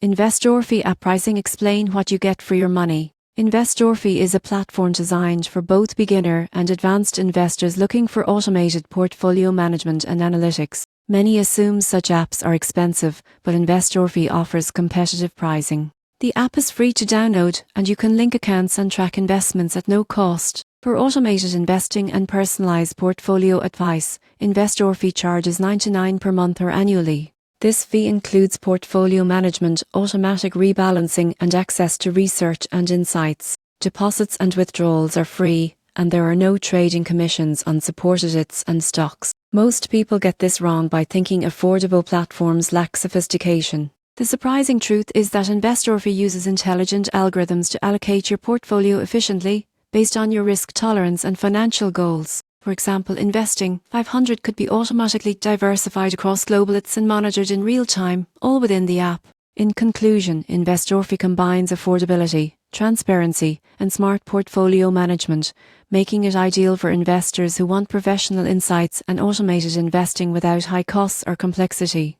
InvestorFi app pricing. Explain what you get for your money. InvestorFi is a platform designed for both beginner and advanced investors looking for automated portfolio management and analytics. Many assume such apps are expensive, but InvestorFi offers competitive pricing. The app is free to download, and you can link accounts and track investments at no cost. For automated investing and personalized portfolio advice, InvestorFi charges $99 per month or annually. This fee includes portfolio management, automatic rebalancing, and access to research and insights. Deposits and withdrawals are free, and there are no trading commissions on supported ETFs and stocks. Most people get this wrong by thinking affordable platforms lack sophistication. The surprising truth is that InvestorFi uses intelligent algorithms to allocate your portfolio efficiently, based on your risk tolerance and financial goals. For example, investing 500 could be automatically diversified across global ETFs and monitored in real time, all within the app. In conclusion, InvestorFi combines affordability, transparency, and smart portfolio management, making it ideal for investors who want professional insights and automated investing without high costs or complexity.